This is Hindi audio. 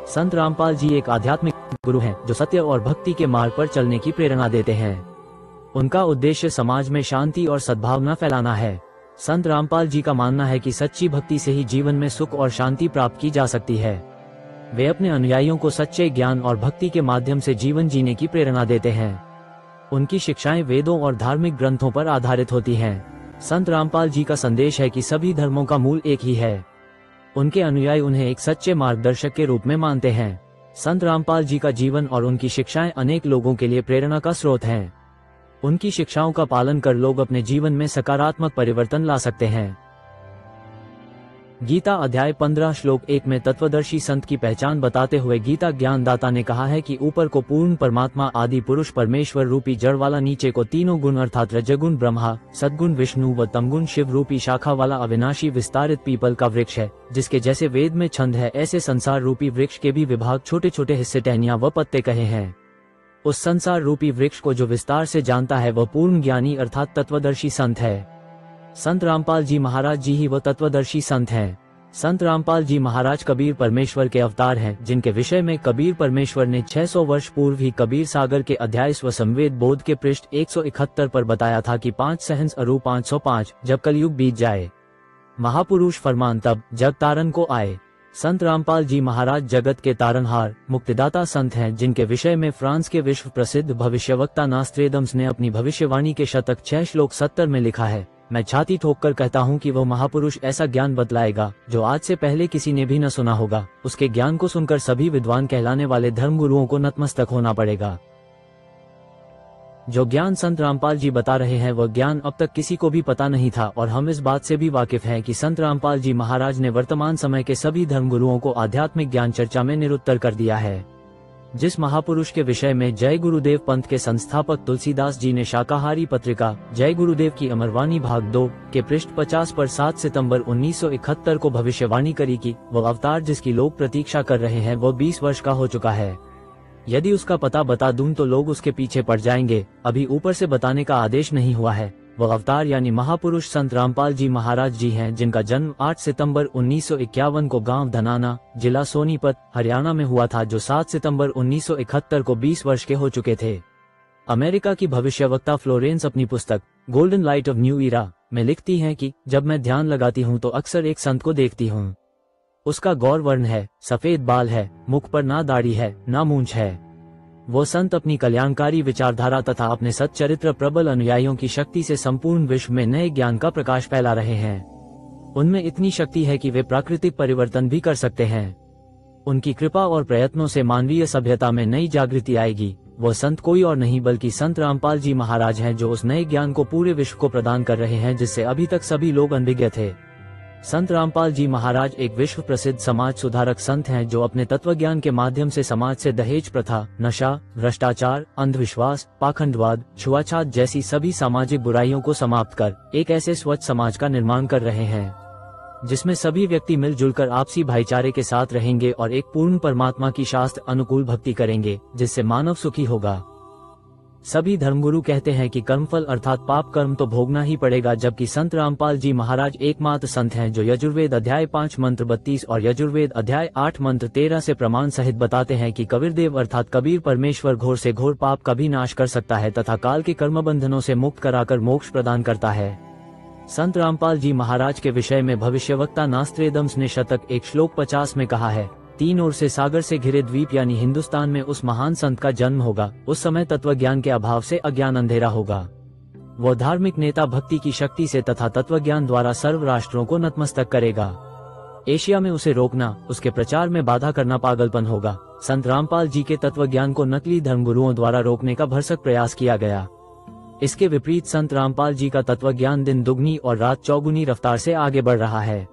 संत रामपाल जी एक आध्यात्मिक गुरु हैं जो सत्य और भक्ति के मार्ग पर चलने की प्रेरणा देते हैं। उनका उद्देश्य समाज में शांति और सद्भावना फैलाना है। संत रामपाल जी का मानना है कि सच्ची भक्ति से ही जीवन में सुख और शांति प्राप्त की जा सकती है। वे अपने अनुयायियों को सच्चे ज्ञान और भक्ति के माध्यम से जीवन जीने की प्रेरणा देते हैं। उनकी शिक्षाएं वेदों और धार्मिक ग्रंथों पर आधारित होती हैं। संत रामपाल जी का संदेश है कि सभी धर्मों का मूल एक ही है। उनके अनुयायी उन्हें एक सच्चे मार्गदर्शक के रूप में मानते हैं। संत रामपाल जी का जीवन और उनकी शिक्षाएं अनेक लोगों के लिए प्रेरणा का स्रोत हैं। उनकी शिक्षाओं का पालन कर लोग अपने जीवन में सकारात्मक परिवर्तन ला सकते हैं। गीता अध्याय 15 श्लोक 1 में तत्वदर्शी संत की पहचान बताते हुए गीता ज्ञानदाता ने कहा है कि ऊपर को पूर्ण परमात्मा आदि पुरुष परमेश्वर रूपी जड़ वाला, नीचे को तीनों गुण अर्थात रजगुण ब्रह्मा, सद्गुण विष्णु व तमगुण शिव रूपी शाखा वाला अविनाशी विस्तारित पीपल का वृक्ष है, जिसके जैसे वेद में छंद है ऐसे संसार रूपी वृक्ष के भी विभाग छोटे छोटे हिस्से टहनियां व पत्ते कहे हैं। उस संसार रूपी वृक्ष को जो विस्तार से जानता है वह पूर्ण ज्ञानी अर्थात तत्वदर्शी संत है। संत रामपाल जी महाराज जी ही वह तत्वदर्शी संत हैं। संत रामपाल जी महाराज कबीर परमेश्वर के अवतार हैं, जिनके विषय में कबीर परमेश्वर ने 600 वर्ष पूर्व ही कबीर सागर के अध्याय स्व संवेद बोध के पृष्ठ 171 पर बताया था कि 5 सहंस अरु 505 जब कलयुग बीत जाए, महापुरुष फरमान तब जग तारन को आए। संत रामपाल जी महाराज जगत के तारनहार मुक्तिदाता संत हैं, जिनके विषय में फ्रांस के विश्व प्रसिद्ध भविष्यवक्ता नास्ट्रेडम्स ने अपनी भविष्यवाणी के शतक 6 श्लोक 70 में लिखा है, मैं छाती ठोक कर कहता हूँ कि वह महापुरुष ऐसा ज्ञान बतलाएगा जो आज से पहले किसी ने भी न सुना होगा। उसके ज्ञान को सुनकर सभी विद्वान कहलाने वाले धर्मगुरुओं को नतमस्तक होना पड़ेगा। जो ज्ञान संत रामपाल जी बता रहे हैं वह ज्ञान अब तक किसी को भी पता नहीं था, और हम इस बात से भी वाकिफ हैं कि संत रामपाल जी महाराज ने वर्तमान समय के सभी धर्मगुरुओं को आध्यात्मिक ज्ञान चर्चा में निरुत्तर कर दिया है। जिस महापुरुष के विषय में जय गुरुदेव पंथ के संस्थापक तुलसीदास जी ने शाकाहारी पत्रिका जय गुरुदेव की अमरवाणी भाग 2 के पृष्ठ 50 पर 7 सितंबर 1971 को भविष्यवाणी करी कि वह अवतार जिसकी लोग प्रतीक्षा कर रहे हैं वह 20 वर्ष का हो चुका है। यदि उसका पता बता दूं तो लोग उसके पीछे पड़ जाएंगे। अभी ऊपर से बताने का आदेश नहीं हुआ है। वह अवतार यानी महापुरुष संत रामपाल जी महाराज जी हैं, जिनका जन्म 8 सितंबर 1951 को गांव धनाना, जिला सोनीपत, हरियाणा में हुआ था, जो 7 सितंबर 1971 को 20 वर्ष के हो चुके थे। अमेरिका की भविष्यवक्ता फ्लोरेंस अपनी पुस्तक golden light of new Ira में लिखती हैं कि जब मैं ध्यान लगाती हूँ तो अक्सर एक संत को देखती हूँ। उसका गौर वर्ण है, सफेद बाल है, मुख पर ना दाढ़ी है ना मूंछ है। वो संत अपनी कल्याणकारी विचारधारा तथा अपने सच्चरित्र प्रबल अनुयायियों की शक्ति से संपूर्ण विश्व में नए ज्ञान का प्रकाश फैला रहे हैं। उनमें इतनी शक्ति है कि वे प्राकृतिक परिवर्तन भी कर सकते हैं। उनकी कृपा और प्रयत्नों से मानवीय सभ्यता में नई जागृति आएगी। वो संत कोई और नहीं बल्कि संत रामपाल जी महाराज हैं, जो उस नए ज्ञान को पूरे विश्व को प्रदान कर रहे हैं जिससे अभी तक सभी लोग अनभिज्ञ थे। संत रामपाल जी महाराज एक विश्व प्रसिद्ध समाज सुधारक संत हैं, जो अपने तत्वज्ञान के माध्यम से समाज से दहेज प्रथा, नशा, भ्रष्टाचार, अंधविश्वास, पाखंडवाद, छुआछात जैसी सभी सामाजिक बुराइयों को समाप्त कर एक ऐसे स्वच्छ समाज का निर्माण कर रहे हैं, जिसमें सभी व्यक्ति मिलजुल कर आपसी भाईचारे के साथ रहेंगे और एक पूर्ण परमात्मा की शास्त्र अनुकूल भक्ति करेंगे, जिससे मानव सुखी होगा। सभी धर्मगुरु कहते हैं कि कर्मफल अर्थात पाप कर्म तो भोगना ही पड़ेगा, जबकि संत रामपाल जी महाराज एकमात्र संत हैं जो यजुर्वेद अध्याय 5 मंत्र 32 और यजुर्वेद अध्याय 8 मंत्र 13 से प्रमाण सहित बताते हैं कि कबीरदेव अर्थात कबीर परमेश्वर घोर से घोर पाप का भी नाश कर सकता है तथा काल के कर्म बंधनों से मुक्त कराकर मोक्ष प्रदान करता है। संत रामपाल जी महाराज के विषय में भविष्यवक्ता नास्ट्रेडम्स ने शतक 1 श्लोक 50 में कहा है, 3 ओर से सागर से घिरे द्वीप यानी हिंदुस्तान में उस महान संत का जन्म होगा। उस समय तत्वज्ञान के अभाव से अज्ञान अंधेरा होगा। वो धार्मिक नेता भक्ति की शक्ति से तथा तत्वज्ञान द्वारा सर्व राष्ट्रों को नतमस्तक करेगा। एशिया में उसे रोकना, उसके प्रचार में बाधा करना पागलपन होगा। संत रामपाल जी के तत्वज्ञान को नकली धर्मगुरुओं द्वारा रोकने का भरसक प्रयास किया गया। इसके विपरीत संत रामपाल जी का तत्वज्ञान दिन दुगनी और रात चौगुनी रफ्तार से आगे बढ़ रहा है।